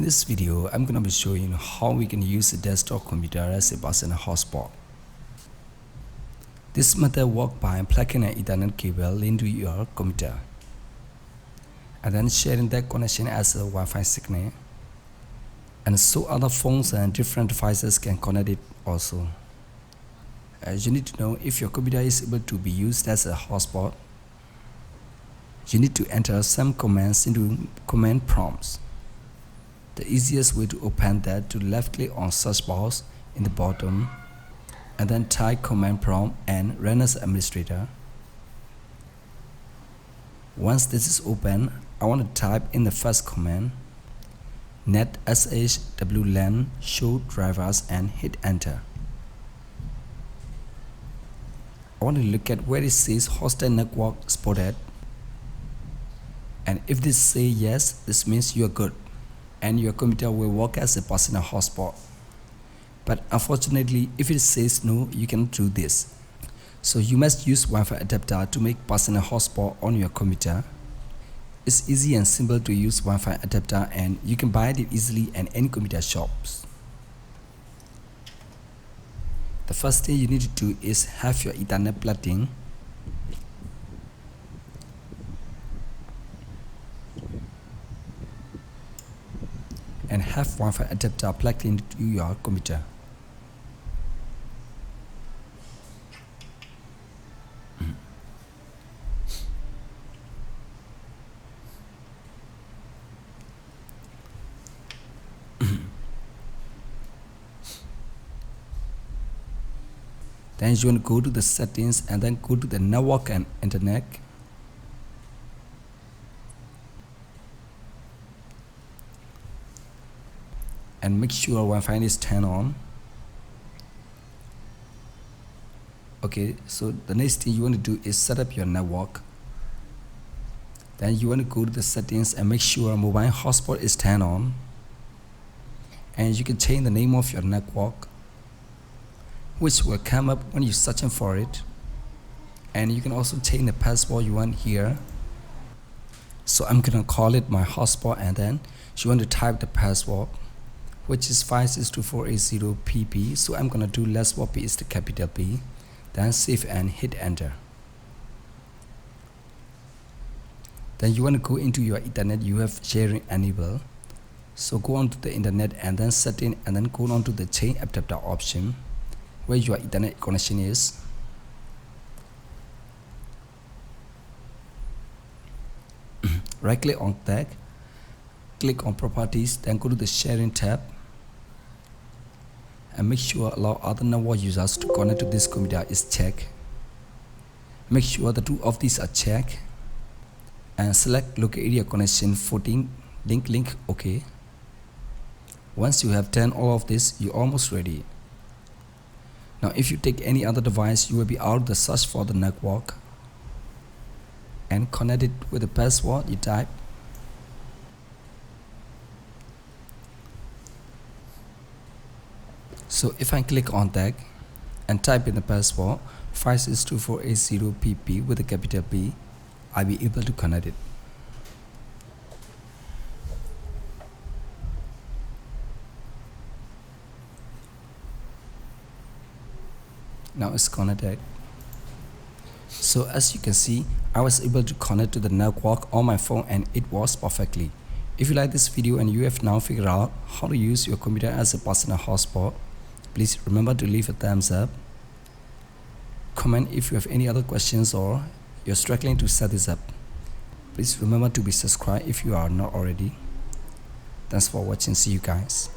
In this video, I'm going to be showing how we can use a desktop computer as a personal hotspot. This method works by plugging an Ethernet cable into your computer and then sharing that connection as a Wi-Fi signal, and so other phones and different devices can connect it also. You need to know if your computer is able to be used as a hotspot. You need to enter some commands into command prompts. The easiest way to open that, to left click on search box in the bottom and then type command prompt and run as administrator. Once this is open, I want to type in the first command net shwlan show drivers and hit enter. I want to look at where it says hosted network spotted, and if this say yes, this means you are good and your computer will work as a personal hotspot. But unfortunately, if it says no, you cannot do this. So you must use Wi-Fi adapter to make personal hotspot on your computer. It's easy and simple to use Wi-Fi adapter, and you can buy it easily at any computer shops. The first thing you need to do is have your Ethernet plugged in. And have Wi-Fi adapter plugged into your computer. Then you want to go to the settings and then go to the network and internet. And make sure Wi-Fi is turned on. Okay, so the next thing you want to do is set up your network. Then you want to go to the settings and make sure mobile hotspot is turned on. And you can change the name of your network, which will come up when you're searching for it. And you can also change the password you want here. So I'm gonna call it my hotspot, and then you want to type the password, which is 562480PP. So I'm gonna do less P is the capital P, then save and hit enter. Then you want to go into your Ethernet, you have sharing enable. So go on to the internet and then setting, and then go on to the change adapter option where your Ethernet connection is. Right click on that, click on properties, then go to the sharing tab and make sure allow other network users to connect to this computer is checked. Make sure the two of these are checked and select local area connection 14 link OK. Once you have done all of this, you're almost ready. Now if you take any other device, you will be out of the search for the network and connect it with the password you type. So if I click on that and type in the password 562480PP with a capital P, I'll be able to connect it. Now it's connected. So as you can see, I was able to connect to the network on my phone and it works perfectly. If you like this video and you have now figured out how to use your computer as a personal hotspot, please remember to leave a thumbs up. Comment if you have any other questions or you're struggling to set this up. Please remember to be subscribed if you are not already. Thanks for watching. See you guys.